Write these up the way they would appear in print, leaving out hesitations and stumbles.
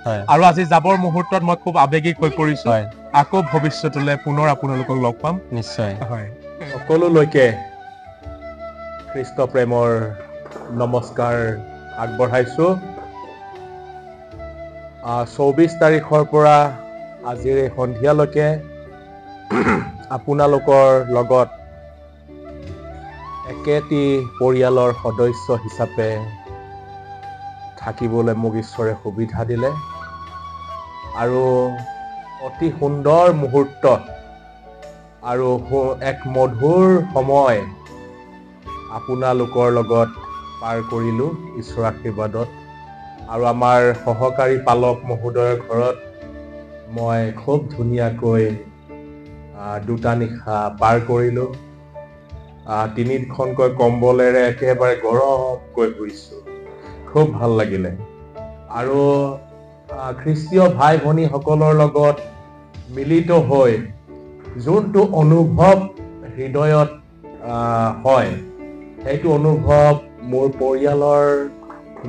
আৰু আজি যাবৰ মুহূৰ্তত মই খুব আৱেগিক হৈ পৰিছো আকৌ ভৱিষ্যতলৈ পুনৰ আপোনালোকক লগ পাম নিশ্চয় হয় সকলোলৈকে খ্ৰীষ্ট প্ৰেমৰ নমস্কাৰ আগবঢ়াইছো 24 তাৰিখৰ পৰা আজিৰ এই সন্ধিয়ালৈকে আপোনালোকৰ লগত একেটি পৰিয়ালৰ সদস্য হিচাপে থাকিবলৈ মোক ঈশ্বৰে সুবিধা দিলে আৰু অতি সুন্দৰ মুহূৰ্ত আৰু এক মধুৰ সময় আপোনালোকৰ লগত পাৰ কৰিলো ঈশ্বৰৰ আশীৰ্বাদত আৰু আমাৰ সহকাৰী পালক মহোদয়ৰ ঘৰত মই খুব ধুনীয়াকৈ দুটা নিশা পাৰ কৰিলো 3খনকৈ কম্বলেৰে একেবাৰে গৰমকৈ শুইছো খুব ভাল লাগিলে আৰু খ্ৰীষ্টীয় ভাই ভনী সকলৰ লগত মিলিত হৈ যোনটো অনুভৱ হৃদয়ত হয় সেইটো অনুভৱ মোৰ পৰিয়ালৰ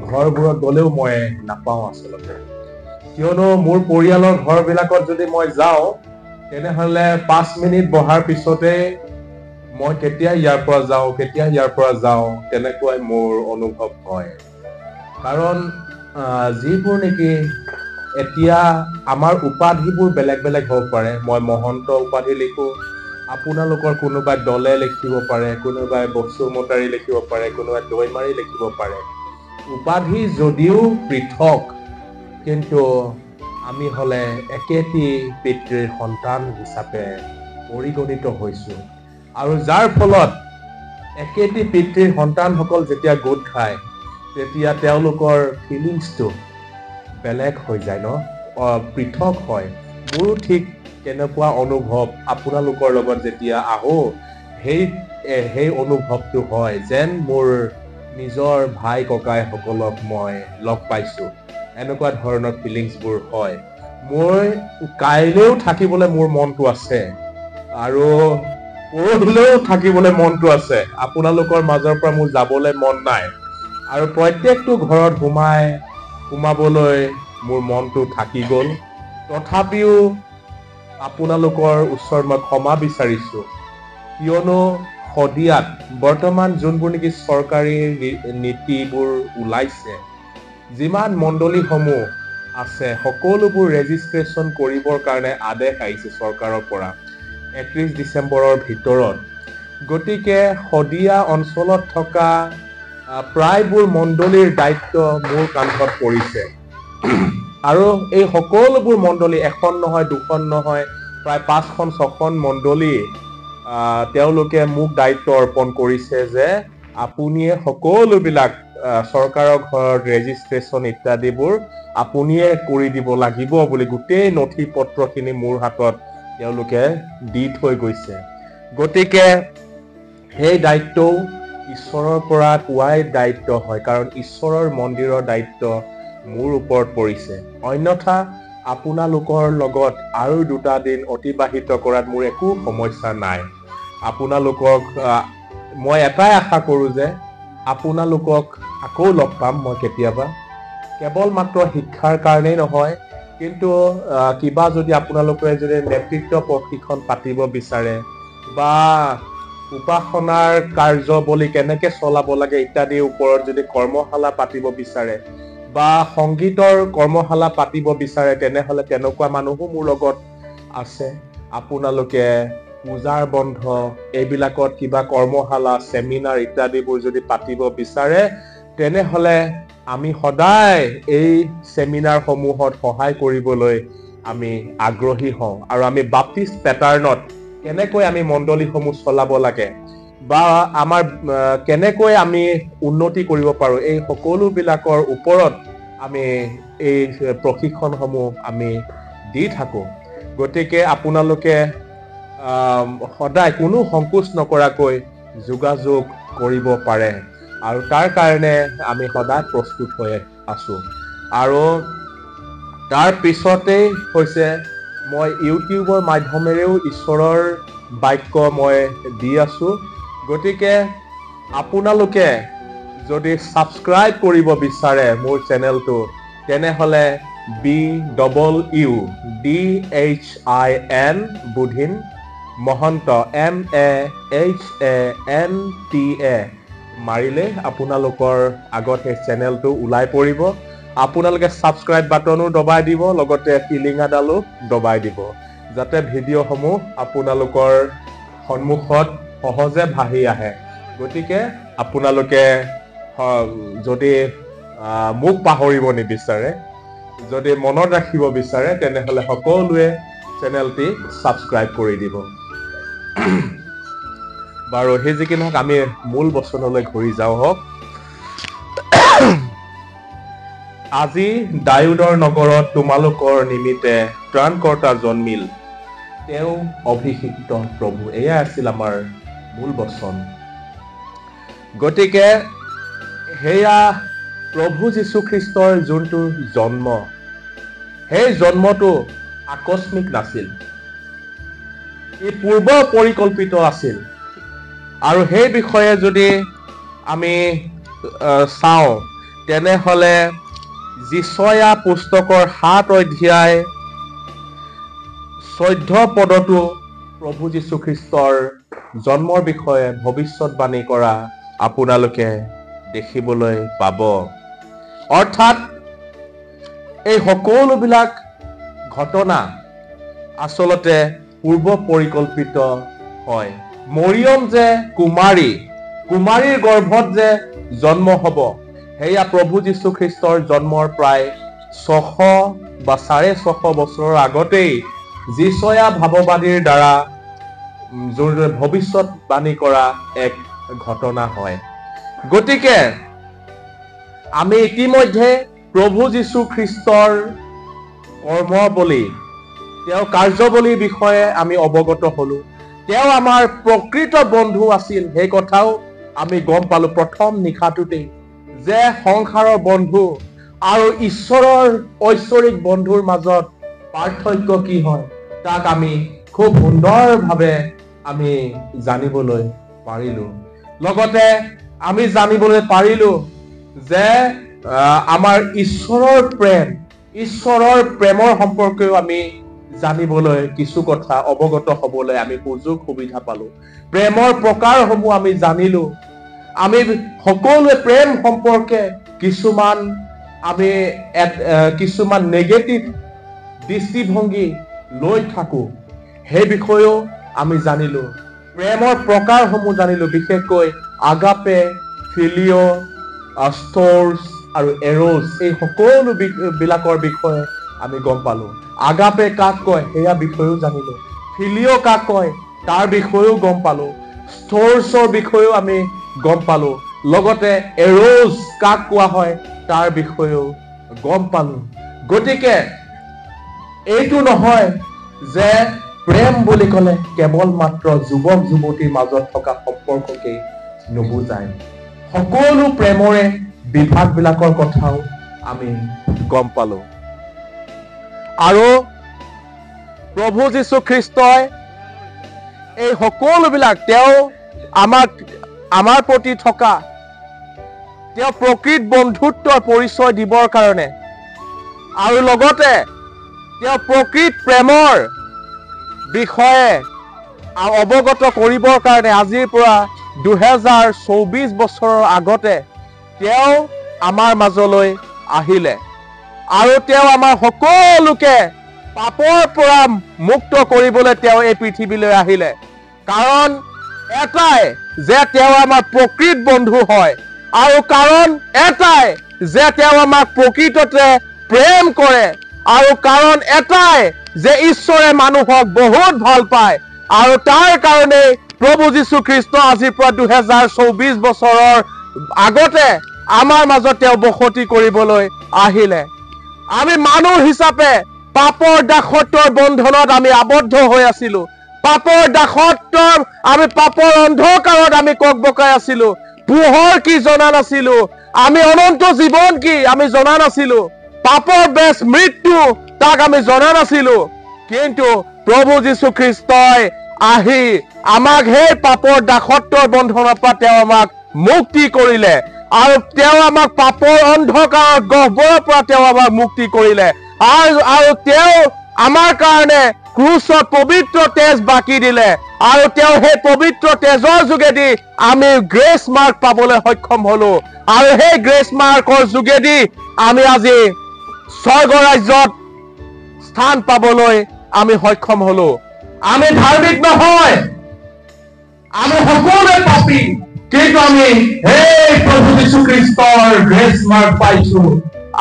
ঘৰবোৰত গলেও মই নাপাওঁ আচলতে কিয়নো মোৰ পৰিয়ালৰ ঘৰবিলাকত যদি মই যাওঁ তেনেহলে 5 মিনিট বহাৰ পিছতে মই কেতিয়া ইয়াৰ পৰা যাওঁ তেনেকৈ মোৰ অনুভৱ হয় কাৰণ যিবোৰ নেকি এতিয়া আমাৰ উপাধিবোৰ বেলেগ বেলেগ হ'ব পাৰে মই মহন্ত উপাধি লিখো আপোনালোকৰ কোনোবাই দলে লিখিব পাৰে কোনোবাই বসুমতাৰী লিখিব পাৰে কোনোবাই দৈমাৰী লিখিব পাৰে উপাধি যদিও পৃথক কিন্তু আমি হলে একেটি পিতৃৰ সন্তান হিচাপে পৰিগণিত হৈছো আৰু যাৰ ফলত একেটি পিতৃৰ সন্তানসকল যেতিয়া গোট খায় তেতিয়া তেওঁলোকৰ ফিলিংছটো বেলেগ হৈ যায় ন পৃথক হয় মোৰো ঠিক কেনেকুৱা অনুভৱ আপোনালোকৰ লগত যেতিয়া আহো সেই অনুভৱটো হয় যেন মোৰ নিজৰ ভাই ককাই সকলক মই লগ পাইছো এনেকুৱা ধৰণৰ ফিলিংছবোৰ হয় মই কাইলৈও থাকিবলৈ মোৰ মনটো আছে আৰু পৰহিলৈও থাকিবলৈ মনটো আছে আপোনালোকৰ মাজৰ পৰা মোৰ যাবলৈ মন নাই আৰু প্ৰত্যেকটো ঘৰত সোমাবলৈ মোৰ মনটো থাকি গ'ল তথাপিও আপোনালোকৰ ওচৰত মই ক্ষমা বিচাৰিছো কিয়নো সদিয়াত বৰ্তমান যোনবোৰ নেকি চৰকাৰী নীতিবোৰ ওলাইছে যিমান মণ্ডলীসমূহ আছে সকলোবোৰ ৰেজিষ্ট্ৰেশ্যন কৰিবৰ কাৰণে আদেশ আহিছে চৰকাৰৰ পৰা 31 ডিচেম্বৰৰ ভিতৰত গতিকে সদিয়া অঞ্চলত থকা প্ৰায়বোৰ মণ্ডলীৰ দায়িত্ব মোৰ কান্ধত পৰিছে আৰু এই সকলোবোৰ মণ্ডলী এখন নহয় দুখন নহয় প্ৰায় 5খন 6খন মণ্ডলী তেওঁলোকে মোক দায়িত্ব অৰ্পণ কৰিছে যে আপুনিয়ে সকলোবিলাক চৰকাৰৰ ঘৰত ৰেজিষ্ট্ৰেশ্যন ইত্যাদিবোৰ আপুনিয়ে কৰি দিব লাগিব বুলি গোটেই নথি পত্ৰখিনি মোৰ হাতত তেওঁলোকে দি থৈ গৈছে গতিকে সেই দায়িত্বও ঈশ্বৰৰ পৰা পোৱাই দায়িত্ব হয় কাৰণ ঈশ্বৰৰ মন্দিৰৰ দায়িত্ব মোৰ ওপৰত পৰিছে অন্যথা আপোনালোকৰ লগত আৰু 2টা দিন অতিবাহিত কৰাত মোৰ একো সমস্যা নাই আপোনালোকক মই এটাই আশা কৰো যে আপোনালোকক আকৌ লগ পাম মই কেতিয়াবা কেৱল মাত্ৰ শিক্ষাৰ কাৰণেই নহয় কিন্তু কিবা যদি আপোনালোকে যদি নেতৃত্ব প্ৰশিক্ষণ পাতিব বিচাৰে বা উপাসনাৰ কাৰ্যবলী কেনেকৈ চলাব লাগে ইত্যাদিৰ ওপৰত যদি কৰ্মশালা পাতিব বিচাৰে বা সংগীতৰ কৰ্মশালা পাতিব বিচাৰে তেনেহলে তেনেকুৱা মানুহো মোৰ লগত আছে আপোনালোকে পূজাৰ বন্ধ এইবিলাকত কিবা কৰ্মশালা সেমিনাৰ ইত্যাদিবোৰ যদি পাতিব বিচাৰে তেনেহলে আমি সদায় এই সেমিনাৰ সমূহত সহায় কৰিবলৈ আমি আগ্ৰহী হওঁ আৰু আমি বাপ্তিষ্ট প্যাটাৰ্ণত কেনেকৈ আমি মণ্ডলীসমূহ চলাব লাগে বা আমাৰ কেনেকৈ আমি উন্নতি কৰিব পাৰো এই সকলোবিলাকৰ ওপৰত আমি এই প্ৰশিক্ষণসমূহ আমি দি থাকো গতিকে আপোনালোকে সদায় কোনো সংকোচ নকৰাকৈ যোগাযোগ কৰিব পাৰে আৰু তাৰ কাৰণে আমি সদায় প্ৰস্তুত হৈ আছো আৰু তাৰ পিছতেই হৈছে মই ইউটিউবৰ মাধ্যমেৰেও ঈশ্বৰৰ বাক্য মই দি আছো গতিকে আপোনালোকে যদি সাবস্ক্ৰাইব কৰিব বিচাৰে মোৰ চেনেলটো তেনেহলে BWUDHIN বুধিন মহন্ত MAHANTA মাৰিলে আপোনালোকৰ আগত সেই চেনেলটো ওলাই পৰিব আপোনালোকে সাবস্ক্ৰাইব বাটনো দবাই দিব লগতে টিলিঙাডালো দবাই দিব যাতে ভিডিঅ'সমূহ আপোনালোকৰ সন্মুখত সহজে ভাহি আহে গতিকে আপোনালোকে যদি মোক পাহৰিব নিবিচাৰে যদি মনত ৰাখিব বিচাৰে তেনেহলে সকলোৱে চেনেলটি সাবস্ক্ৰাইব কৰি দিব বাৰু হে যে কি নহক আমি মূল বচনলৈ ঘূৰি যাও হক আজি দায়ুদৰ নগৰত তোমালোকৰ নিমিতে ত্ৰাণকৰ্তা জন্মিল তেও অভিষিক্ত প্ৰভু এয়া আছিল আমাৰ মূল বচন গতিকে হেয়া প্ৰভু যীশু খ্ৰীষ্টৰ যোনটো জন্ম সেই জন্মটো আকস্মিক নাছিল ই পূৰ্ব পৰিকল্পিত আছিল আৰু সেই বিষয়ে যদি আমি চাওঁ তেনেহলে যিশয়া পুস্তকৰ 7 অধ্যায় 14 পদটো প্ৰভু যীশু খ্ৰীষ্টৰ জন্মৰ বিষয়ে ভৱিষ্যতবাণী কৰা আপোনালোকে দেখিবলৈ পাব অৰ্থাৎ এই সকলোবিলাক ঘটনা আসলতে পূৰ্ব পৰিকল্পিত হয় মৰিয়ম যে কুমাৰীৰ গৰ্ভত যে জন্ম হ'ব হেয়া প্ৰভু যীশু খ্ৰীষ্টৰ জন্মৰ প্ৰায় 600 বা 650 বছৰৰ আগতেই যিশয়া ভাৱবাদীৰ দ্বাৰা ভৱিষ্যতবাণী কৰা এক ঘটনা হয় গতিকে আমি ইতিমধ্যে প্ৰভু যীশু খ্ৰীষ্টৰ কৰ্মবলী তেওঁ কাৰ্যবলীৰ বিষয়ে আমি অৱগত হলো তেওঁ আমাৰ প্ৰকৃত বন্ধু আছিল সেই কথাও আমি গম পালো প্ৰথম নিশাটোতেই যে সংসাৰৰ বন্ধু আৰু ঈশ্বৰৰ ঐশ্বৰিক বন্ধুৰ মাজত পাৰ্থক্য কি হয় তাক আমি খুব সুন্দৰভাৱে আমি জানিবলৈ পাৰিলো লগতে আমি জানিবলৈ পাৰিলো যে আমাৰ ঈশ্বৰৰ প্ৰেমৰ সম্পৰ্কেও আমি জানিবলৈ কিছু কথা অৱগত হ'বলৈ আমি সুযোগ সুবিধা পালো প্ৰেমৰ প্ৰকাৰসমূহ আমি জানিলো আমি সকলোৱে প্ৰেম সম্পৰ্কে কিছুমান নেগেটিভ দৃষ্টিভংগী লৈ থাকো সেই বিষয়েও আমি জানিলো প্ৰেমৰ প্ৰকাৰসমূহ জানিলো বিশেষকৈ আগাপে ফিলিও ষ্টৰ্ছ আৰু এৰোজ এই সকলো বিলাকৰ বিষয়ে আমি গম পালো আগাপে কাক কয় হেয়া বিষয়েও জানিলো ফিলিও কাক কয় তাৰ বিষয়েও গম পালো ষ্টৰ্ছৰ বিষয়েও আমি গম পালো লগতে এৰোজ কাক কোৱা হয় তাৰ বিষয়েও গম পালো গতিকে এইটো নহয় যে প্ৰেম বুলি ক'লে কেৱল মাত্ৰ যুৱক যুৱতীৰ মাজত থকা সম্পৰ্ককে নুবুজায় সকলো প্ৰেমৰে বিভাগবিলাকৰ কথাও আমি গম পালো আৰু প্ৰভু যীশু খ্ৰীষ্টই এই সকলোবিলাক তেওঁ আমাৰ প্ৰতি থকা তেওঁ প্ৰকৃত বন্ধুত্বৰ পৰিচয় দিবৰ কাৰণে আৰু লগতে তেওঁ প্ৰকৃত প্ৰেমৰ বিষয়ে অৱগত কৰিবৰ কাৰণে আজিৰ পৰা 2024 বছৰৰ আগতে তেওঁ আমাৰ মাজলৈ আহিলে আৰু তেওঁ আমাৰ সকলোকে পাপৰ পৰা মুক্ত কৰিবলৈ তেওঁ এই পৃথিৱীলৈ আহিলে কাৰণ এটাই যে তেওঁ আমাৰ প্ৰকৃত বন্ধু হয় আৰু কাৰণ এটাই যে তেওঁ আমাক প্ৰকৃততে প্ৰেম কৰে আৰু কাৰণ এটাই যে ঈশ্বৰে মানুহক বহুত ভাল পায় আৰু তাৰ কাৰণে প্ৰভু যীশু খ্ৰীষ্ট আজিৰ পৰা 2024 বছৰৰ আগতে আমাৰ মাজত তেওঁ বসতি কৰিবলৈ আহিলে আমি মানুহ হিচাপে পাপৰ দাসত্বৰ বন্ধনত আমি আবদ্ধ হৈ আছিলো পাপৰ দাসত্বৰ আমি পাপৰ অন্ধকাৰত আমি ককবকাই আছিলো পোহৰ কি জনা নাছিলো আমি অনন্ত জীৱন কি আমি জনা নাছিলো পাপৰ বেশ মৃত্যু তাক আমি জনা নাছিলো কিন্তু প্ৰভু যীশু খ্ৰীষ্টই আহি আমাক সেই পাপৰ দাসত্বৰ বন্ধনৰ পৰা তেওঁ আমাক মুক্তি কৰিলে আৰু তেওঁ আমাক পাপৰ অন্ধকাৰৰ গহ্বৰৰ পৰা তেওঁ আমাক মুক্তি কৰিলে আৰু তেওঁ আমাৰ কাৰণে ক্ৰুচত পবিত্ৰ তেজ বাকি দিলে আৰু তেওঁ সেই পবিত্ৰ তেজৰ যোগেদি আমি গ্ৰেছ মাৰ্ক পাবলৈ সক্ষম হলো আৰু সেই গ্ৰেছ মাৰ্কৰ যোগেদি আমি আজি স্বৰ্গ ৰাজ্যত স্থান পাবলৈ আমি সক্ষম হলো। আমি ধাৰ্মিক নহয়, আমি সকলোৱে পাপী, কিন্তু আমি সেই প্ৰভু যীশু খ্ৰীষ্টৰ গ্ৰেছ মাৰ্ক পাইছো।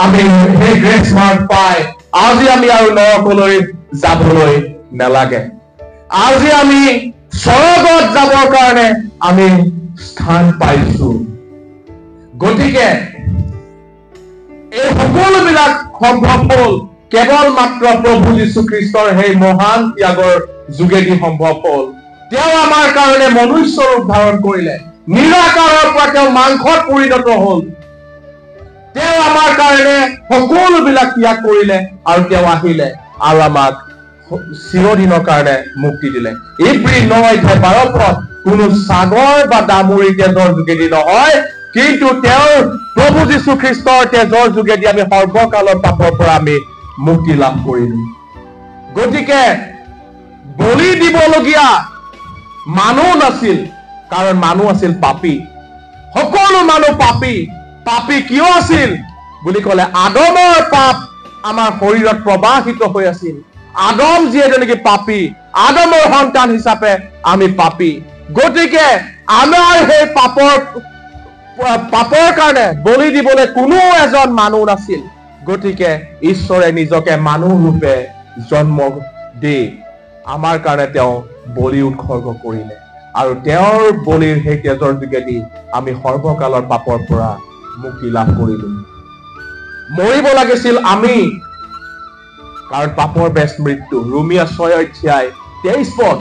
আমি সেই গ্ৰেছ মাৰ্ক পাই আজি আমি আৰু নৰকলৈ যাবলৈ নালাগে। আজি আমি স্বৰ্গত যাবৰ কাৰণে আমি স্থান পাইছো। গতিকে এই সকলোবিলাক সম্ভৱ হ'ল কেৱল মাত্ৰ প্ৰভু যীশু খ্ৰীষ্টৰ সেই মহান ত্যাগৰ যোগেদি সম্ভৱ হ'ল। তেওঁ আমাৰ কাৰণে মনুষ্য ৰূপ ধাৰণ কৰিলে, নিৰাকাৰৰ পৰা তেওঁ মাংসত পৰিণত হ'ল। তেওঁ আমাৰ কাৰণে সকলোবিলাক ত্যাগ কৰিলে আৰু তেওঁ আহিলে আৰু আমাক চিৰদিনৰ কাৰণে মুক্তি দিলে। ইব্ৰী 9:12 কোনো সাগৰ বা দামুৰী তেজৰ যোগেদি নহয়, কিন্তু তেওঁৰ প্ৰভু যীশু খ্ৰীষ্টৰ তেজৰ যোগেদি আমি সৰ্বকালৰ পাপৰ পৰা আমি মুক্তি লাভ কৰিলো। গতিকে বলি দিবলগীয়া মানুহ নাছিল, কাৰণ মানুহ আছিল পাপী। সকলো মানুহ পাপী। পাপী কিয় আছিল বুলি ক'লে আদমৰ পাপ আমাৰ শৰীৰত প্ৰবাহিত হৈ আছিল। আদম যিহেতু নেকি পাপী, আদমৰ সন্তান হিচাপে আমি পাপী। গতিকে আমাৰ সেই পাপৰ কাৰণে বলি দিবলৈ কোনো এজন মানুহ নাছিল। গতিকে ঈশ্বৰে নিজকে মানুহ ৰূপে জন্ম দি আমাৰ কাৰণে তেওঁ বলি উৎসৰ্গ কৰিলে আৰু তেওঁৰ বলিৰ সেই তেজৰ যোগেদি আমি সৰ্বকালৰ পাপৰ পৰা মুক্তি লাভ কৰিলো। মৰিব লাগিছিল আমি, কাৰণ পাপৰ বেজ মৃত্যু। ৰোমিয়া 6:23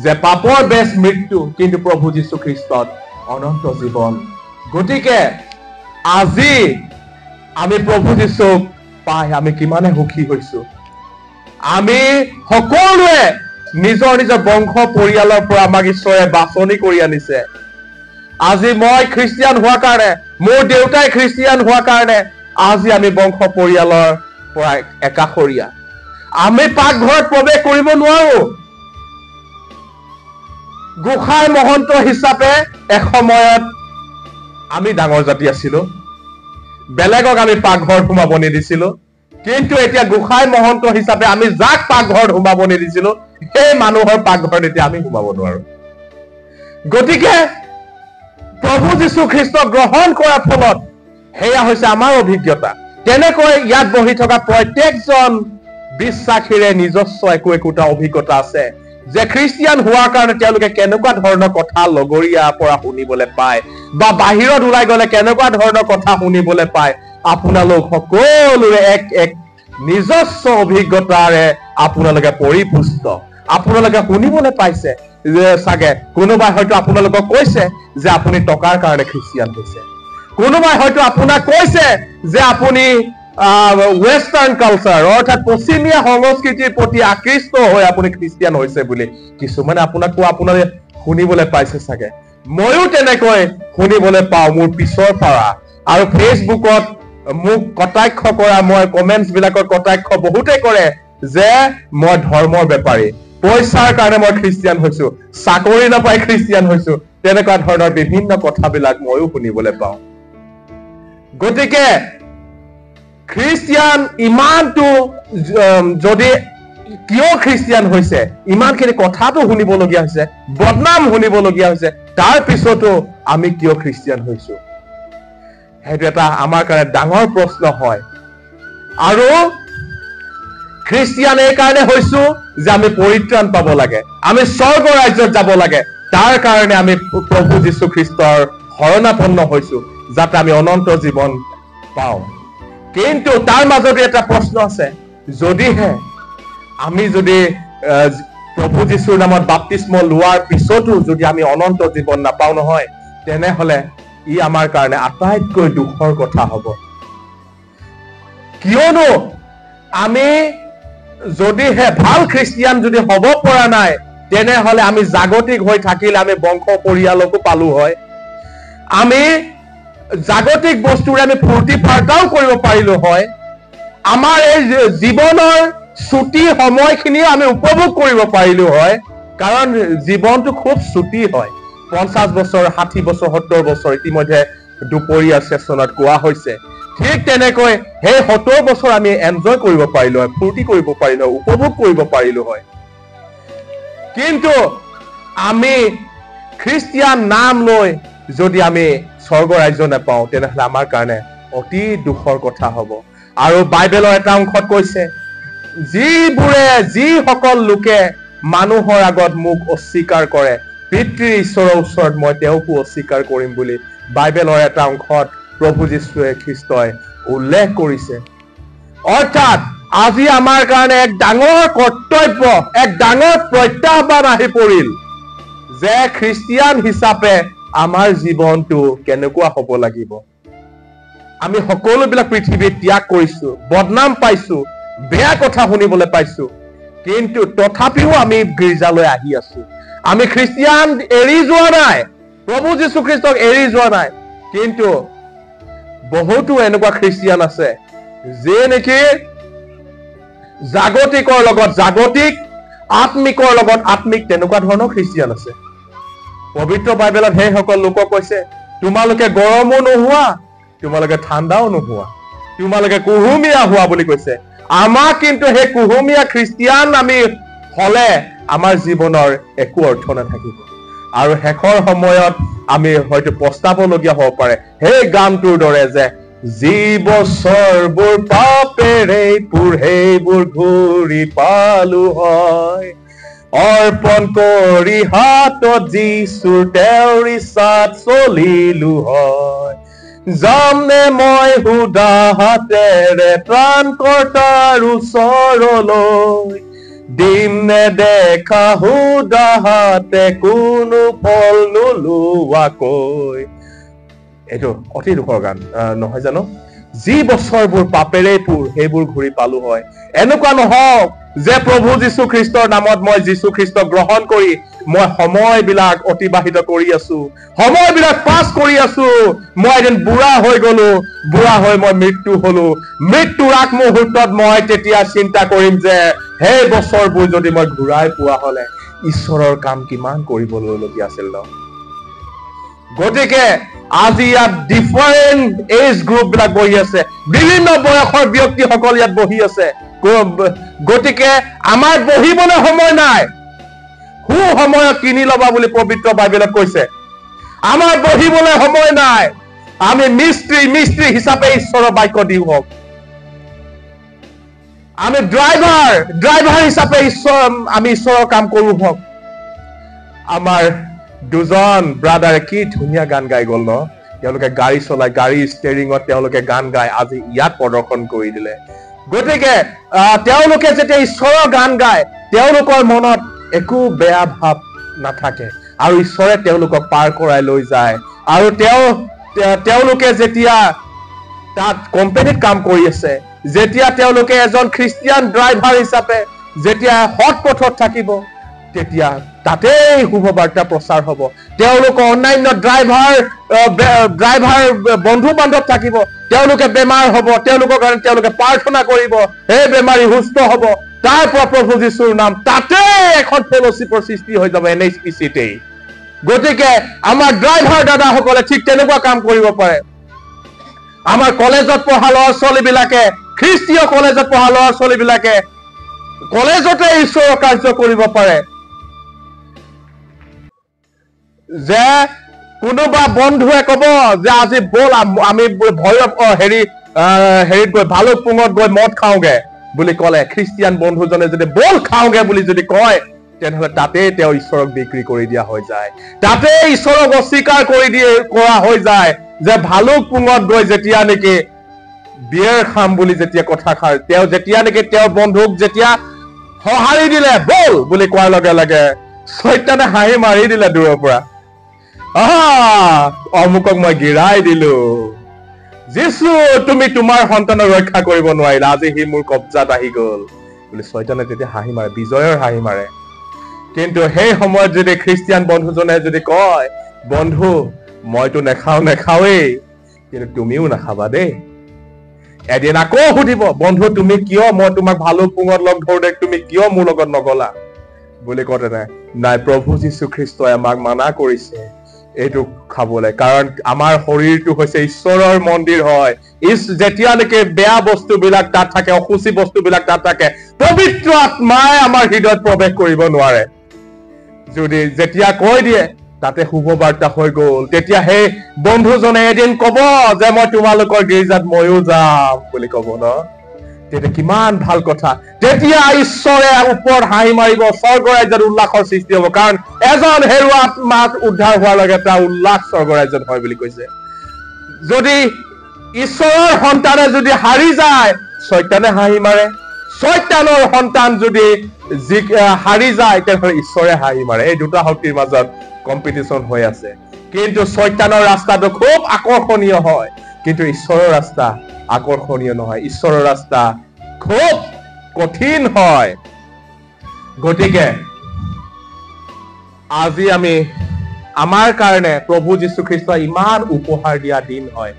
যে পাপৰ বেজ মৃত্যু, কিন্তু প্ৰভু যীশু খ্ৰীষ্টত অনন্ত জীৱন। গতিকে আজি আমি প্ৰভু যীশুক পাই আমি কিমানে সুখী হৈছো। আমি সকলোৱে নিজৰ নিজৰ বংশ পৰিয়ালৰ পৰা আমাক ঈশ্বৰে বাছনি কৰি আনিছে। আজি মই খ্ৰীষ্টিয়ান হোৱাৰ কাৰণে, মোৰ দেউতাই খ্ৰীষ্টিয়ান হোৱাৰ কাৰণে আজি আমি বংশ পৰিয়ালৰ পৰা একাষৰীয়া। আমি পাকঘৰত প্ৰৱেশ কৰিব নোৱাৰো। গোসাঁই মহন্ত হিচাপে এসময়ত আমি ডাঙৰ জাতি আছিলো, বেলেগক আমি পাকঘৰত সোমাব নিদিছিলো। কিন্তু এতিয়া গোসাঁই মহন্ত হিচাপে আমি যাক পাকঘৰত সোমাব নিদিছিলো, সেই মানুহৰ পাকঘৰত এতিয়া আমি সোমাব নোৱাৰো। গতিকে প্ৰভু যীশু খ্ৰীষ্টক গ্ৰহণ কৰাৰ ফলত সেয়া হৈছে আমাৰ অভিজ্ঞতা। তেনেকৈ ইয়াত বহি থকা প্ৰত্যেকজন বিশ্বাসীৰে নিজস্ব একোটা অভিজ্ঞতা আছে যে খ্ৰীষ্টিয়ান হোৱাৰ কাৰণে তেওঁলোকে কেনেকুৱা ধৰণৰ কথা লগৰীয়াৰ পৰা শুনিবলৈ পায় বা বাহিৰত ওলাই গলে কেনেকুৱা ধৰণৰ কথা শুনিবলৈ পায়। আপোনালোক সকলোৰে এক নিজস্ব অভিজ্ঞতাৰে আপোনালোকে পৰিপুষ্ট। আপোনালোকে শুনিবলৈ পাইছে যে চাগে কোনোবাই হয়তো আপোনালোকক কৈছে যে আপুনি টকাৰ কাৰণে খ্ৰীষ্টিয়ান হৈছে। কোনোবাই হয়তো আপোনাক কৈছে যে আপুনি ৱেষ্টাৰ্ণ কালচাৰ অৰ্থাৎ পশ্চিমীয়া সংস্কৃতিৰ প্ৰতি আকৃষ্ট হৈ আপুনি খ্ৰীষ্টিয়ান হৈছে বুলি কিছুমানে আপোনাক কোৱা আপোনালোকে শুনিবলৈ পাইছে চাগে। ময়ো তেনেকৈ শুনিবলৈ পাওঁ মোৰ পিছৰ পৰা। আৰু ফেচবুকত মোক কটাক্ষ কৰা, মই কমেন্টছ বিলাকৰ কটাক্ষ বহুতে কৰে যে মই ধৰ্মৰ বেপাৰী, পইচাৰ কাৰণে মই খ্ৰীষ্টিয়ান হৈছো, চাকৰি নাপাই খ্ৰীষ্টিয়ান হৈছো, তেনেকুৱা ধৰণৰ বিভিন্ন কথাবিলাক ময়ো শুনিবলৈ পাওঁ। গতিকে খ্ৰীষ্টিয়ান ইমানটো যদি কিয় খ্ৰীষ্টিয়ান হৈছে, ইমানখিনি কথাটো শুনিবলগীয়া হৈছে, বদনাম শুনিবলগীয়া হৈছে, তাৰ পিছতো আমি কিয় খ্ৰীষ্টিয়ান হৈছো, সেইটো এটা আমাৰ কাৰণে ডাঙৰ প্ৰশ্ন হয়। আৰু খ্ৰীষ্টিয়ান এই কাৰণে হৈছো যে আমি পৰিত্ৰাণ পাব লাগে, আমি স্বৰ্গ ৰাজ্যত যাব লাগে। তাৰ কাৰণে আমি প্ৰভু যীশু খ্ৰীষ্টৰ শৰণাপন্ন হৈছো যাতে আমি অনন্ত জীৱন পাওঁ। কিন্তু তাৰ মাজতে এটা প্ৰশ্ন আছে, যদিহে আমি যদি প্ৰভু যীশুৰ নামত বাপ্তিস্ম লোৱাৰ পিছতো যদি আমি অনন্ত জীৱন নাপাওঁ নহয়, তেনেহলে ই আমাৰ কাৰণে আটাইতকৈ দুখৰ কথা হব। কিয়নো আমি যদিহে ভাল খ্ৰীষ্টিয়ান যদি হব পৰা নাই, তেনেহলে আমি জাগতিক হৈ থাকিলে আমি বংশ পৰিয়ালকো পালো হয়, আমি জাগতিক বস্তুৰে আমি ফূৰ্তি ফাৰ্তাও কৰিব পাৰিলো হয়, আমাৰ এই জীৱনৰ ছুটি সময়খিনি আমি উপভোগ কৰিব পাৰিলো হয়, কাৰণ জীৱনটো খুব ছুটি হয়। 50 বছৰ, 60 বছৰ, 70 বছৰ ইতিমধ্যে দুপৰীয়া সেশনত কোৱা হৈছে। ঠিক তেনেকৈ সেই 70 বছৰ আমি এনজয় কৰিব পাৰিলো হয়, ফূৰ্তি কৰিব পাৰিলো হয়, উপভোগ কৰিব পাৰিলো হয়। কিন্তু আমি খ্ৰীষ্টিয়ান নাম লৈ যদি আমি স্বৰ্গ ৰাজ্য নাপাওঁ, তেনেহলে আমাৰ কাৰণে অতি দুখৰ কথা হ'ব। আৰু বাইবেলৰ এটা অংশত কৈছে, যিসকল লোকে মানুহৰ আগত মোক অস্বীকাৰ কৰে, পিতৃ ঈশ্বৰৰ ওচৰত মই তেওঁকো অস্বীকাৰ কৰিম বুলি বাইবেলৰ এটা অংশত প্ৰভু যীশুৱে খ্ৰীষ্টই উল্লেখ কৰিছে। অৰ্থাৎ আজি আমাৰ কাৰণে এক ডাঙৰ কৰ্তব্য, এক ডাঙৰ প্ৰত্যাহ্বান আহি পৰিল যে খ্ৰীষ্টিয়ান হিচাপে আমাৰ জীৱনটো কেনেকুৱা হ'ব লাগিব। আমি সকলোবিলাক পৃথিৱীত ত্যাগ কৰিছো, বদনাম পাইছো, বেয়া কথা শুনিবলৈ পাইছো, কিন্তু তথাপিও আমি গীৰ্জালৈ আহি আছো। আমি খ্ৰীষ্টিয়ান এৰি যোৱা নাই, প্ৰভু যীশু খ্ৰীষ্টক এৰি যোৱা নাই। কিন্তু বহুতো এনেকুৱা খ্ৰীষ্টিয়ান আছে যে নেকি জাগতিকৰ লগত জাগতিক, আত্মিকৰ লগত আত্মিক, তেনেকুৱা ধৰণৰ খ্ৰীষ্টিয়ান আছে। পবিত্ৰ বাইবেলত সেইসকল লোকক কৈছে, তোমালোকে গৰমো নোহোৱা, তোমালোকে ঠাণ্ডাও নোহোৱা, তোমালোকে কুহুমীয়া হোৱা বুলি কৈছে। আমাক কিন্তু সেই কুহুমীয়া খ্ৰীষ্টিয়ান আমি হলে আমাৰ জীৱনৰ একো অৰ্থ নাথাকিব। আৰু শেষৰ সময়ত আমি হয়তো পস্তাবলগীয়া হ'ব পাৰে সেই গানটোৰ দৰে যে যি বছৰবোৰ পাপেৰে পুৰ সেইবোৰ ঘূৰি পালো হয়, অৰ্পণ কৰি হাতত যিচুৰ তেওঁৰ ইচ্ছাত চলিলো হয়, যামনে মই সুদা হাতেৰে ত্ৰাণকৰ্তাৰ ওচৰলৈ, দিম নে দেখা সুদা হাতে কোনো ফল নোলোৱাকৈ। এইটো অতি দুখৰ গান নহয় জানো? যি বছৰবোৰ পাপেৰে পুৰ সেইবোৰ ঘূৰি পালো হয়। এনেকুৱা নহওক যে প্ৰভু যীশু খ্ৰীষ্টৰ নামত মই যীশু খ্ৰীষ্টক গ্ৰহণ কৰি মই সময়বিলাক অতিবাহিত কৰি আছো, সময়বিলাক পাছ কৰি আছো, মই এদিন বুঢ়া হৈ গলো, বুঢ়া হৈ মই মৃত্যু হলো, মৃত্যুৰ আগমুহূৰ্তত মই তেতিয়া চিন্তা কৰিম যে সেই বছৰবোৰ যদি মই ঘূৰাই পোৱা হলে ঈশ্বৰৰ কাম কিমান কৰিবলগীয়া আছিল ন। গতিকে আজি ইয়াত ডিফাৰেণ্ট এজ গ্ৰুপ বিলাক বহি আছে, বিভিন্ন বয়সৰ ব্যক্তিসকল ইয়াত বহি আছে। গতিকে আমাৰ বহিবলৈ সময় নাই, সময়ত কিনি লবা বুলি পবিত্ৰ বাইবেলত কৈছে। আমাৰ বহিবলৈ সময় নাই, আমি মিস্ত্ৰী হিচাপে ঈশ্বৰৰ বাক্য দিওঁ হওক, আমি ড্ৰাইভাৰ হিচাপে আমি ঈশ্বৰৰ কাম কৰো হওক। আমাৰ দুজন ব্ৰাদাৰে কি ধুনীয়া গান গাই গল ন। তেওঁলোকে গাড়ী চলাই, গাড়ী ষ্টেৰিঙত তেওঁলোকে গান গাই আজি ইয়াত প্ৰদৰ্শন কৰি দিলে। গতিকে তেওঁলোকে যেতিয়া ঈশ্বৰৰ গান গায়, তেওঁলোকৰ মনত একো বেয়া ভাৱ নাথাকে আৰু ঈশ্বৰে তেওঁলোকক পাৰ কৰাই লৈ যায়। আৰু তেওঁলোকে যেতিয়া তাত কোম্পানীত কাম কৰি আছে, যেতিয়া তেওঁলোকে এজন খ্ৰীষ্টিয়ান ড্ৰাইভাৰ হিচাপে যেতিয়া সৎ পথত থাকিব, তেতিয়া তাতেই শুভবাৰ্তা প্ৰচাৰ হ'ব। তেওঁলোকৰ অন্যান্য ড্ৰাইভাৰ বন্ধু বান্ধৱ থাকিব, তেওঁলোকে বেমাৰ হ'ব, তেওঁলোকৰ কাৰণে তেওঁলোকে প্ৰাৰ্থনা কৰিব, সেই বেমাৰী সুস্থ হ'ব। তাৰ পৰা প্ৰভু যীশুৰ নাম তাতেই এখন ফেলোশ্বিপৰ সৃষ্টি হৈ যাব NHPCতেই। গতিকে আমাৰ ড্ৰাইভাৰ দাদাসকলে ঠিক তেনেকুৱা কাম কৰিব পাৰে। আমাৰ কলেজত পঢ়া ল'ৰা ছোৱালী বিলাকে, খ্ৰীষ্টীয় কলেজত পঢ়া ল'ৰা ছোৱালী বিলাকে কলেজতে ঈশ্বৰৰ কাৰ্য কৰিব পাৰে। যে কোনোবা বন্ধুৱে কব যে আজি বল আমি হেৰিত গৈ ভালুকপুঙত গৈ মদ খাওঁগে বুলি কলে, খ্ৰীষ্টিয়ান বন্ধুজনে যদি বল খাওঁগে বুলি যদি কয়, তেনেহলে তাতেই তেওঁ ঈশ্বৰক বিক্ৰী কৰি দিয়া হৈ যায়, তাতেই ঈশ্বৰক অস্বীকাৰ কৰা হৈ যায়। যে ভালুকপুঙত গৈ যেতিয়া নেকি বিয়েৰ খাম বুলি যেতিয়া কথাষাৰ তেওঁ যেতিয়া নেকি তেওঁৰ বন্ধুক যেতিয়া সঁহাৰি দিলে বল বুলি কোৱাৰ লগে লগে চৈতানে হাঁহি মাৰি দিলে দূৰৰ পৰা, অমুকক মই গিৰাই দিলো, যীশু তুমি তোমাৰ সন্তানক ৰক্ষা কৰিব নোৱাৰিলা, আজি সি মোৰ কব্জাত আহি গল বুলি চৈতানে তেতিয়া হাঁহি মাৰে, বিজয়ৰ হাঁহি মাৰে। কিন্তু সেই সময়ত যদি খ্ৰীষ্টিয়ান বন্ধুজনে যদি কয়, বন্ধু মইতো নেখাওৱেই, কিন্তু তুমিও নাখাবা দেই, এদিন আকৌ সুধিব, বন্ধু তুমি কিয় মই তোমাক ভালুকপুঙত লগ ধৰোঁতে তুমি কিয় মোৰ লগত নগলা বুলি কওঁতে নাই প্ৰভু যীশু খ্ৰীষ্টই আমাক মানা কৰিছে এইটো খাবলৈ, কাৰণ আমাৰ শৰীৰটো হৈছে ঈশ্বৰৰ মন্দিৰ হয়। যেতিয়ালৈকে বেয়া বস্তুবিলাক তাত থাকে, অসুচি বস্তুবিলাক তাত থাকে, পবিত্ৰ আত্মাই আমাৰ হৃদয়ত প্ৰৱেশ কৰিব নোৱাৰে। যেতিয়া কৈ দিয়ে তাতে শুভবাৰ্তা হৈ গ'ল, তেতিয়া সেই বন্ধুজনে এদিন কব যে মই তোমালোকৰ গীৰ্জাত ময়ো যাম বুলি কব ন। তেতিয়া কিমান ভাল কথা, তেতিয়া ঈশ্বৰে ওপৰত হাঁহি মাৰিব, স্বৰ্গ ৰাজ্যত উল্লাসৰ সৃষ্টি হব, কাৰণ এজন হেৰুৱা আত্মাক উদ্ধাৰ হোৱাৰ লগে তাৰ উল্লাস স্বৰ্গ ৰাজ্যত হয় বুলি কৈছে। যদি ঈশ্বৰৰ সন্তানে যদি হাৰি যায়, শয়তানে হাঁহি মাৰে। শয়তানৰ সন্তান যদি হাৰি যায়, তেনেহ'লে ঈশ্বৰে হাঁহি মাৰে। এই দুটা শক্তিৰ মাজত কম্পিটিশ্যন হৈ আছে। কিন্তু শয়তানৰ ৰাস্তাটো খুব আকৰ্ষণীয় হয়, কিন্তু ঈশ্বৰৰ ৰাস্তা আকৰ্ষণীয় নহয়। ঈশ্বৰৰ ৰাস্তা খুব কঠিন হয়। গতিকে আজি আমি আমাৰ কাৰণে প্ৰভু যীশু খ্ৰীষ্টই ইমান উপহাৰ দিয়া দিন হয়,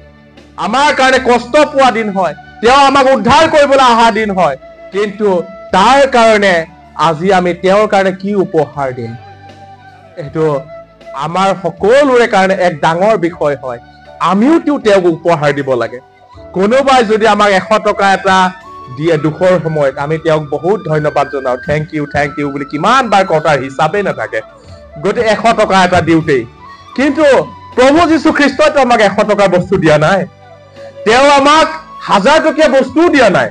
আমাৰ কাৰণে কষ্ট পোৱা দিন হয়, তেওঁ আমাক উদ্ধাৰ কৰিবলৈ অহা দিন হয়। কিন্তু তাৰ কাৰণে আজি আমি তেওঁৰ কাৰণে কি উপহাৰ দিম, এইটো আমাৰ সকলোৰে কাৰণে এক ডাঙৰ বিষয় হয়। আমিওতো তেওঁক উপহাৰ দিব লাগে। কোনোবাই যদি আমাক 100 টকা এটা দিয়ে দুখৰ সময়ত, আমি তেওঁক বহুত ধন্যবাদ জনাও, থেংক ইউ বুলি কিমান বাৰ কটাৰ হিচাপেই নাথাকে গতিকে 100 টকা এটা দিওঁতেই। কিন্তু প্ৰভু যীশু খ্ৰীষ্টইতো আমাক 100 টকাৰ বস্তু দিয়া নাই, তেওঁ আমাক 1000 টকীয়া বস্তুও দিয়া নাই,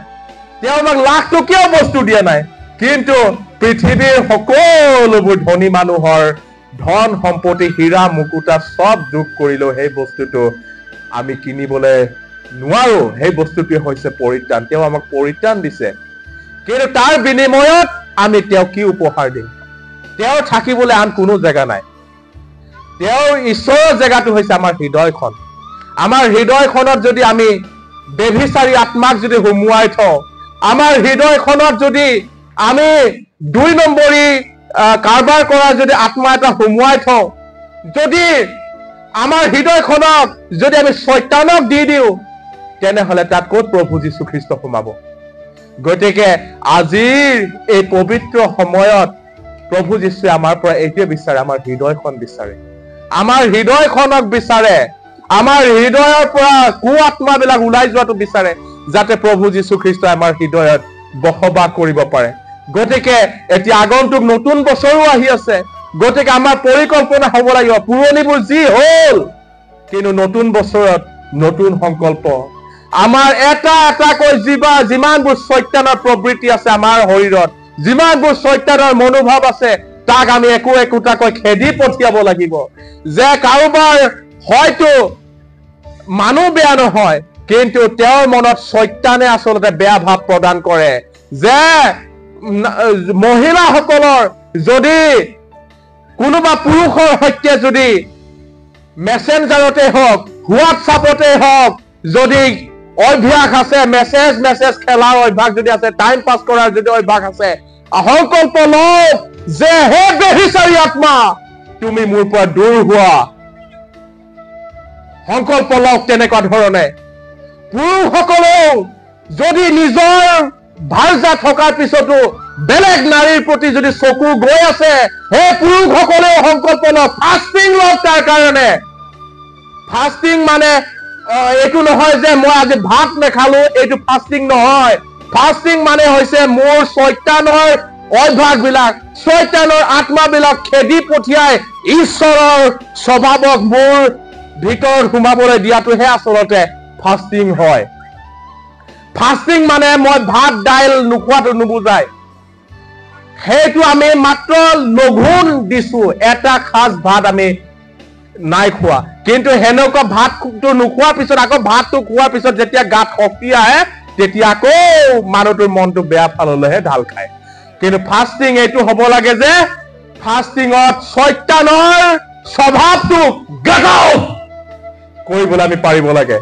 তেওঁ আমাক লাখ টকীয়াও বস্তু দিয়া নাই। কিন্তু পৃথিৱীৰ সকলোবোৰ ধনী মানুহৰ ধন সম্পত্তি হীৰা মুকুতা সব যোগ কৰিলেও সেই বস্তুটো আমি কিনিবলৈ নোৱাৰো। সেই বস্তুটোৱে হৈছে পৰিত্ৰাণ। তেওঁ আমাক পৰিত্ৰাণ দিছে, কিন্তু তাৰ বিনিময়ত আমি তেওঁক কি উপহাৰ দিম? তেওঁ থাকিবলৈ আন কোনো জেগা নাই। তেওঁৰ ঈশ্বৰৰ জেগাটো হৈছে আমাৰ হৃদয়খন। আমাৰ হৃদয়খনত যদি আমি বেভিচাৰী আত্মাক যদি সুমুৱাই থওঁ, আমাৰ হৃদয়খনত যদি আমি 2 নম্বৰী কাৰবাৰ কৰা যদি আত্মা এটা সুমুৱাই থওঁ, যদি আমাৰ হৃদয়খনক যদি আমি শয়তানক দি দিওঁ, তেনেহলে তাত ক'ত প্ৰভু যীশু খ্ৰীষ্ট সোমাব? গতিকে আজিৰ এই পবিত্ৰ সময়ত প্ৰভু যীশুৱে আমাৰ পৰা এইটোৱে বিচাৰে, আমাৰ হৃদয়খন বিচাৰে, আমাৰ হৃদয়খনক বিচাৰে, আমাৰ হৃদয়ৰ পৰা কু আত্মাবিলাক ওলাই যোৱাটো বিচাৰে, যাতে প্ৰভু যীশু খ্ৰীষ্টই আমাৰ হৃদয়ত বসবাস কৰিব পাৰে। গতিকে এতিয়া আগন্তুক নতুন বছৰো আহি আছে। গতিকে আমাৰ পৰিকল্পনা হ'ব লাগিব, পুৰণিবোৰ যি হ'ল, কিন্তু নতুন বছৰত নতুন সংকল্প। আমাৰ এটাকৈ যিমানবোৰ শয়তানৰ প্ৰবৃত্তি আছে আমাৰ শৰীৰত, যিমানবোৰ শয়তানৰ মনোভাৱ আছে, তাক আমি একোটাকৈ খেদি পঠিয়াব লাগিব। যে কাৰোবাৰ হয়তো মানুহ বেয়া নহয়, কিন্তু তেওঁৰ মনত শয়তানে আচলতে বেয়া ভাৱ প্ৰদান কৰে। যে মহিলাসকলৰ যদি কোনোবা পুৰুষৰ সৈতে যদি মেছেঞ্জাৰতে হওক, হোৱাটছআপতে হওক যদি অভ্যাস আছে, মেছেজ খেলাৰ অভ্যাস যদি আছে, টাইম পাছ কৰাৰ যদি অভ্যাস আছে, সংকল্প লওক যে হে বেভিচাৰী আত্মা, তুমি মোৰ পৰা দূৰ হোৱা। সংকল্প লওক তেনেকুৱা ধৰণে। পুৰুষসকলেও যদি নিজৰ ভাৰ্যা থকাৰ পিছতো বেলেগ নাৰীৰ প্ৰতি যদি চকু গৈ আছে, সেই পুৰুষসকলেও সংকল্প লওক, ফাষ্টিং লওক তাৰ কাৰণে। ফাষ্টিং মানে এইটো নহয় যে মই আজি ভাত নাখালো, এইটো ফাষ্টিং নহয়। ফাষ্টিং মানে হৈছে মোৰ শয়তানৰ অভ্যাসবিলাক, শয়তানৰ আত্মাবিলাক খেদি পঠিয়াই ঈশ্বৰৰ স্বভাৱক মোৰ ভিতৰত সোমাবলৈ দিয়াটোহে আচলতে ফাষ্টিং হয়। ফাষ্টিং মানে মই ভাত দাইল নোখোৱাটো নুবুজায়, সেইটো আমি মাত্ৰ লঘোণ দিছো, এটা সাজ ভাত আমি নাই খোৱা। কিন্তু সেনেকুৱা ভাতটো নোখোৱাৰ পিছত আকৌ ভাতটো খোৱাৰ পিছত যেতিয়া গাত শক্তি আহে, তেতিয়া আকৌ মানুহটোৰ মনটো বেয়া ফাললৈহে ঢাল খায়। কিন্তু ফাষ্টিং এইটো হ'ব লাগে যে ফাষ্টিঙত শয়তানৰ স্বভাৱটো গেট আউট কৰিবলৈ আমি পাৰিব লাগে,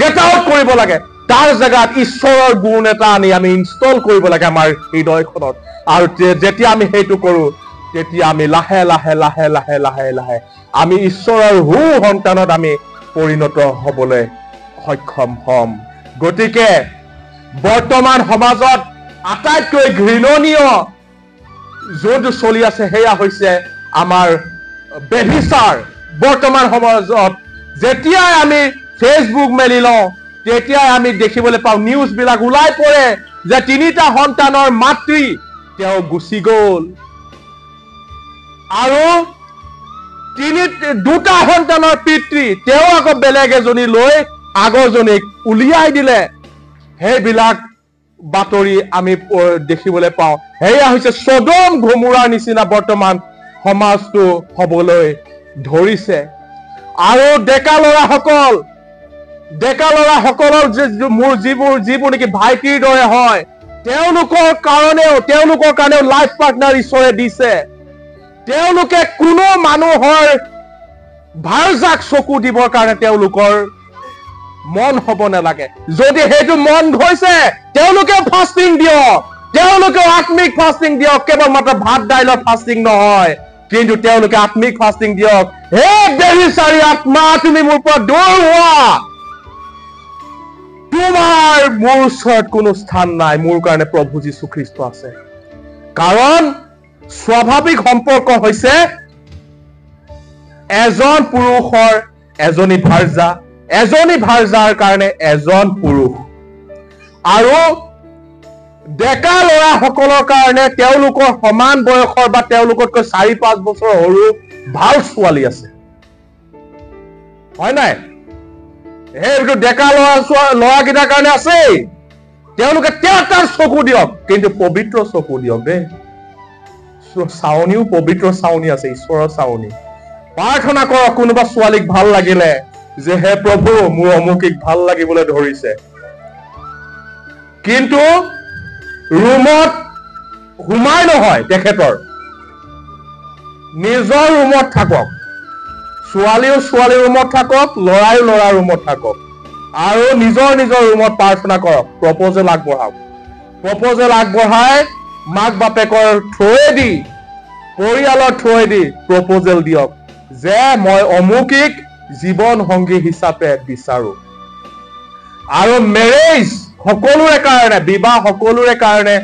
গেট আউট কৰিব লাগে। তাৰ জেগাত ঈশ্বৰৰ গুণ এটা আনি আমি ইনষ্টল কৰিব লাগে আমাৰ হৃদয়খনত। আৰু যেতিয়া আমি সেইটো কৰো, তেতিয়া আমি লাহে লাহে লাহে লাহে লাহে লাহে আমি ঈশ্বৰৰ সু সন্তানত আমি পৰিণত হবলৈ সক্ষম হম। গতিকে বৰ্তমান সমাজত আটাইতকৈ ঘৃণনীয় যোনটো চলি আছে সেয়া হৈছে আমাৰ বেভিচাৰ। বৰ্তমান সমাজত যেতিয়াই আমি ফেচবুক মেলি লওঁ তেতিয়াই আমি দেখিবলৈ পাওঁ, নিউজ বিলাক ওলাই পৰে যে 3টা সন্তানৰ মাতৃ তেওঁ গুচি গ'ল, আৰু 2টা সন্তানৰ পিতৃ তেওঁ আকৌ বেলেগ এজনী লৈ আগৰজনীক উলিয়াই দিলে। সেইবিলাক বাতৰি আমি দেখিবলৈ পাওঁ। সেয়া হৈছে সদম গমোৰাৰ নিচিনা বৰ্তমান সমাজটো হবলৈ ধৰিছে। আৰু ডেকা ল'ৰাসকলৰ মোৰ যিবোৰ নেকি ভাইটিৰ দৰে হয়, তেওঁলোকৰ কাৰণেও লাইফ পাৰ্টনাৰ ঈশ্বৰে দিছে। তেওঁলোকে কোনো মানুহৰ ভাৰজাক চকু দিবৰ কাৰণে তেওঁলোকৰ মন হ'ব নালাগে। যদি সেইটো মন হৈছে তেওঁলোকে ফাষ্টিং দিয়ক, তেওঁলোকে আত্মিক ফাষ্টিং দিয়ক, কেৱল মাত্ৰ ভাত দাইলৰ ফাষ্টিং নহয়, কিন্তু তেওঁলোকে আত্মিক ফাষ্টিং দিয়ক। হে বেভিচাৰী আত্মা, তুমি মোৰ পৰা দূৰ হোৱা, তোমাৰ মোৰ ওচৰত কোনো স্থান নাই। মোৰ কাৰণে প্ৰভু যীশু খ্ৰীষ্ট আছে। কাৰণ স্বাভাৱিক সম্পৰ্ক হৈছে এজন পুৰুষৰ এজনী ভাৰ্যা, এজনী ভাৰ্যাৰ কাৰণে এজন পুৰুষ। আৰু ডেকা ল'ৰাসকলৰ কাৰণে তেওঁলোকৰ সমান বয়সৰ বা তেওঁলোকতকৈ 4-5 বছৰ সৰু ভাল ছোৱালী আছে, হয় নাই? সেইটো ডেকা ল'ৰাকেইটাৰ কাৰণে আছেই। তেওঁলোকে তাৰ চকু দিয়ক, কিন্তু পবিত্ৰ চকু দিয়ক দেই। চাৱনীও পবিত্ৰ চাৱনী আছে, ঈশ্বৰৰ চাৱনী। প্ৰাৰ্থনা কৰক কোনোবা ছোৱালীক ভাল লাগিলে যে হে প্ৰভু মোৰ অমুকিক ভাল লাগিবলৈ ধৰিছে, কিন্তু ৰুমত সোমাই নহয়, তেখেতৰ নিজৰ ৰুমত থাকক। ছোৱালীও ছোৱালীৰ ৰুমত থাকক, ল'ৰাইও ল'ৰাৰ ৰুমত থাকক, আৰু নিজৰ ৰুমত প্ৰাৰ্থনা কৰক। প্ৰপ'জেল আগবঢ়াওক। প্ৰপ'জেল আগবঢ়াই মাক বাপেকৰ থ্ৰুৱেদি, পৰিয়ালৰ থ্ৰুৱেদি প্ৰপ'জেল দিয়ক যে মই অমুকিক জীৱন সংগী হিচাপে বিচাৰো। আৰু মেৰেজ সকলোৰে কাৰণে, বিবাহ সকলোৰে কাৰণে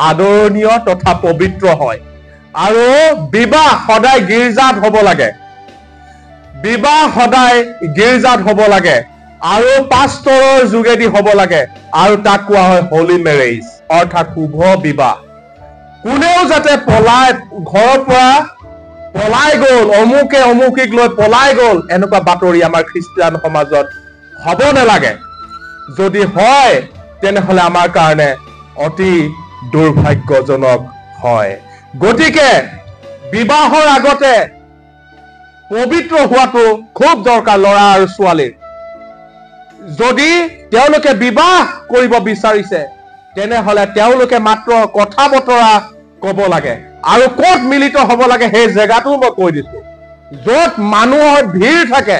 আদৰণীয় তথা পবিত্ৰ হয়। আৰু বিবাহ সদায় গীৰ্জাত হ'ব লাগে, বিবাহ সদায় গীৰ্জাত হ'ব লাগে, আৰু পাষ্টৰৰ যোগেদি হ'ব লাগে। আৰু তাক কোৱা হয় হলি মেৰেজ, অৰ্থাৎ শুভ বিবাহ। কোনেও যাতে ঘৰৰ পৰা পলাই গ'ল, অমুকে অমুকিক লৈ পলাই গ'ল, এনেকুৱা বাতৰি আমাৰ খ্ৰীষ্টিয়ান সমাজত হ'ব নালাগে। যদি হয় তেনেহলে আমাৰ কাৰণে অতি দুৰ্ভাগ্যজনক হয়। গতিকে বিবাহৰ আগতে পবিত্ৰ হোৱাটো খুব দৰকাৰ ল'ৰা আৰু ছোৱালীৰ। যদি তেওঁলোকে বিবাহ কৰিব বিচাৰিছে তেনেহলে তেওঁলোকে মাত্ৰ কথা বতৰা কব লাগে। আৰু ক'ত মিলিত হ'ব লাগে সেই জেগাটো মই কৈ দিছো, য'ত মানুহৰ ভিৰ থাকে,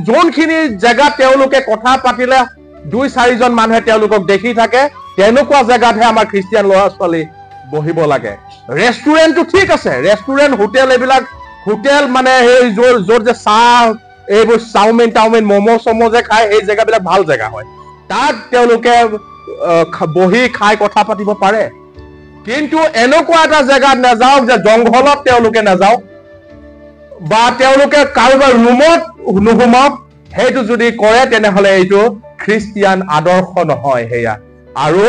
যোনখিনি জেগাত তেওঁলোকে কথা পাতিলে 2-4জন মানুহে তেওঁলোকক দেখি থাকে, তেনেকুৱা জেগাতহে আমাৰ খ্ৰীষ্টিয়ান ল'ৰা ছোৱালী বহিব লাগে। ৰেষ্টুৰেণ্টটো ঠিক আছে, ৰেষ্টুৰেণ্ট হোটেল, এইবিলাক হোটেল মানে সেই য'ত যে চাহ, এইবোৰ চাওমিন ম'ম' চম' যে খায়, সেই জেগাবিলাক ভাল জেগা হয়। তাত তেওঁলোকে বহি খাই কথা পাতিব পাৰে। কিন্তু এনেকুৱা এটা জেগাত নাযাওক যে জংঘলত তেওঁলোকে নাযাওক, বা তেওঁলোকে কাৰোবাৰ ৰুমত নোসোমাওক। সেইটো যদি কৰে তেনেহলে এইটো খ্ৰীষ্টিয়ান আদৰ্শ নহয় সেয়া, আৰু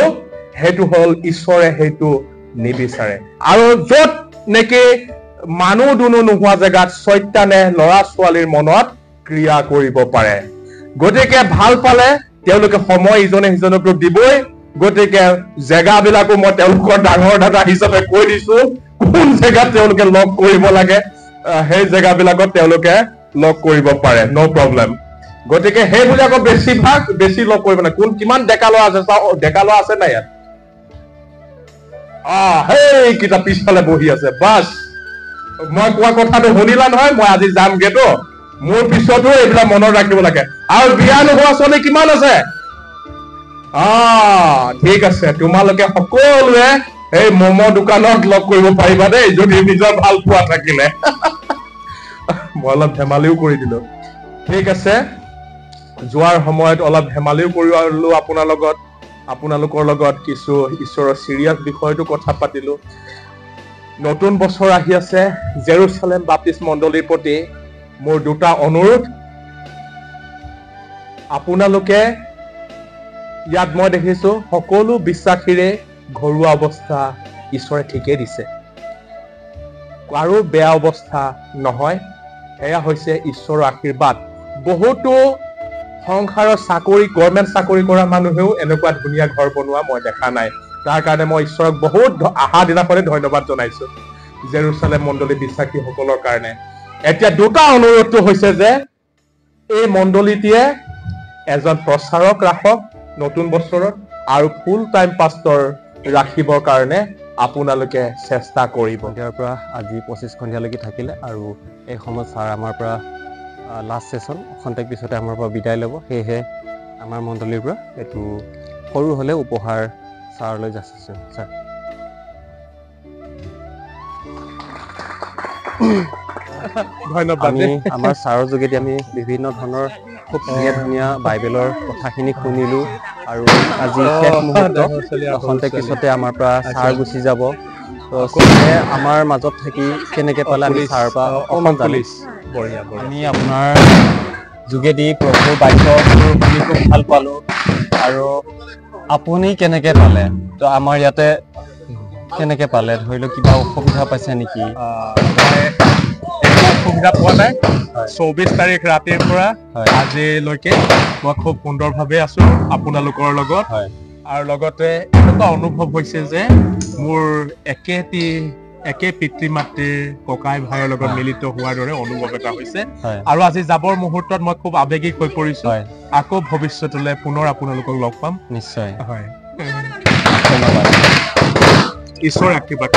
সেইটো হ'ল ঈশ্বৰে সেইটো নিবিচাৰে। আৰু য'ত নেকি মানুহ দুনুহ নোহোৱা জেগাত শয়তানে ল'ৰা ছোৱালীৰ মনত ক্ৰিয়া কৰিব পাৰে। গতিকে ভাল পালে তেওঁলোকে সময় ইজনে সিজনকতো দিবই। গতিকে জেগাবিলাকো মই তেওঁলোকৰ ডাঙৰ দাদা হিচাপে কৈ দিছো, কোন জেগাত তেওঁলোকে লগ কৰিব লাগে সেই জেগাবিলাকত তেওঁলোকে লগ কৰিব পাৰে, ন' প্ৰব্লেম। গতিকে সেইবিলাকক বেছি লগ কৰিব নাই। কিমান ডেকা ল'ৰা আছে চাওঁ, ডেকা ল'ৰা আছে নাই ইয়াত? সেইকেইটা পিছফালে বহি আছে। বাছ, মই কোৱা কথাটো শুনিলা নহয়, মই আজি যামগেতো, মোৰ পিছতো এইবিলাক মনত ৰাখিব লাগে। আৰু বিয়া নোহোৱা ছোৱালী কিমান আছে? ঠিক আছে, তোমালোকে সকলোৱে এই ম'ম' দোকানত লগ কৰিব পাৰিবা দেই, যদি নিজৰ ভাল পোৱা থাকিলে। মই অলপ ধেমালিও কৰি দিলো। ঠিক আছে, যোৱাৰ সময়ত অলপ ধেমালিও কৰিলো আপোনালোকৰ লগত কিছু ঈশ্বৰৰ চিৰিয়াছ বিষয়টো কথা পাতিলো। নতুন বছৰ আহি আছে। জেৰুচালেম বাপ্তিষ্ট মণ্ডলীৰ প্ৰতি মোৰ দুটা অনুৰোধ। আপোনালোকে ইয়াত মই দেখিছো সকলো বিশ্বাসীৰে ঘৰুৱা অৱস্থা ঈশ্বৰে ঠিকেই দিছে, আৰু বেয়া অৱস্থা নহয়। এয়া হৈছে ঈশ্বৰৰ আশীৰ্বাদ। বহুতো সংসাৰৰ গভৰ্ণমেণ্ট চাকৰি কৰা মানুহেও এনেকুৱা ধুনীয়া ঘৰ বনোৱা মই দেখা নাই। তাৰ কাৰণে মই ঈশ্বৰক বহুত আহা দিনাখনে ধন্যবাদ জনাইছো জেৰুচালেম মণ্ডলী বিশ্বাসীসকলৰ কাৰণে। এতিয়া দুটা অনুৰোধটো হৈছে যে এই মণ্ডলীটিয়ে এজন প্ৰচাৰক ৰাখক নতুন বছৰত, আৰু ফুল টাইম পাষ্টৰ ৰাখিবৰ কাৰণে আপোনালোকে চেষ্টা কৰিব। সন্ধিয়াৰ পৰা আজি 25 সন্ধিয়ালৈকে থাকিলে, আৰু এই সময়ত ছাৰ আমাৰ পৰা লাষ্ট ছেশ্যন খন্তেক পিছতে আমাৰ পৰা বিদায় ল'ব। সেয়েহে আমাৰ মণ্ডলীৰ পৰা এইটো সৰু হ'লেও উপহাৰ ছাৰলৈ যাচিছোঁ। ছাৰ ধন্যবাদ। আমি আমাৰ ছাৰৰ যোগেদি আমি বিভিন্ন ধৰণৰ খুব ধুনীয়া ধুনীয়া বাইবেলৰ কথাখিনি শুনিলোঁ, আৰু আজি শেষ মুহূৰ্ত খন্তেক পিছতে আমাৰ পৰা ছাৰ গুচি যাব। তো ছাৰে আমাৰ মাজত থাকি কেনেকৈ পালে আমি ছাৰৰ পৰা অকণমান জানিম। আমি আপোনাৰ যোগেদি প্ৰভুৰ বাক্যবোৰ শুনি খুব ভাল পালোঁ, আৰু আপুনি কেনেকৈ পালে? তো আমাৰ ইয়াতে কেনেকৈ পালে? ধৰি লওক কিবা অসুবিধা পাইছে নেকি? অসুবিধা পোৱা নাই। 24 তাৰিখ ৰাতিৰ পৰা আজিলৈকে মই খুব সুন্দৰভাৱে আছো আপোনালোকৰ লগত। আৰু লগতে এনেকুৱা অনুভৱ হৈছে যে মোৰ একে পিতৃ মাতৃৰ ককাই ভাইৰ লগত মিলিত হোৱাৰ দৰে অনুভৱ এটা হৈছে। আৰু আজি যাবৰ মুহূৰ্তত মই খুব আৱেগিক হৈ পৰিছো। আকৌ ভৱিষ্যতলৈ পুনৰ আপোনালোকক লগ পাম নিশ্চয়। হয়, ধন্যবাদ। ঈশ্বৰৰ আশীৰ্বাদ।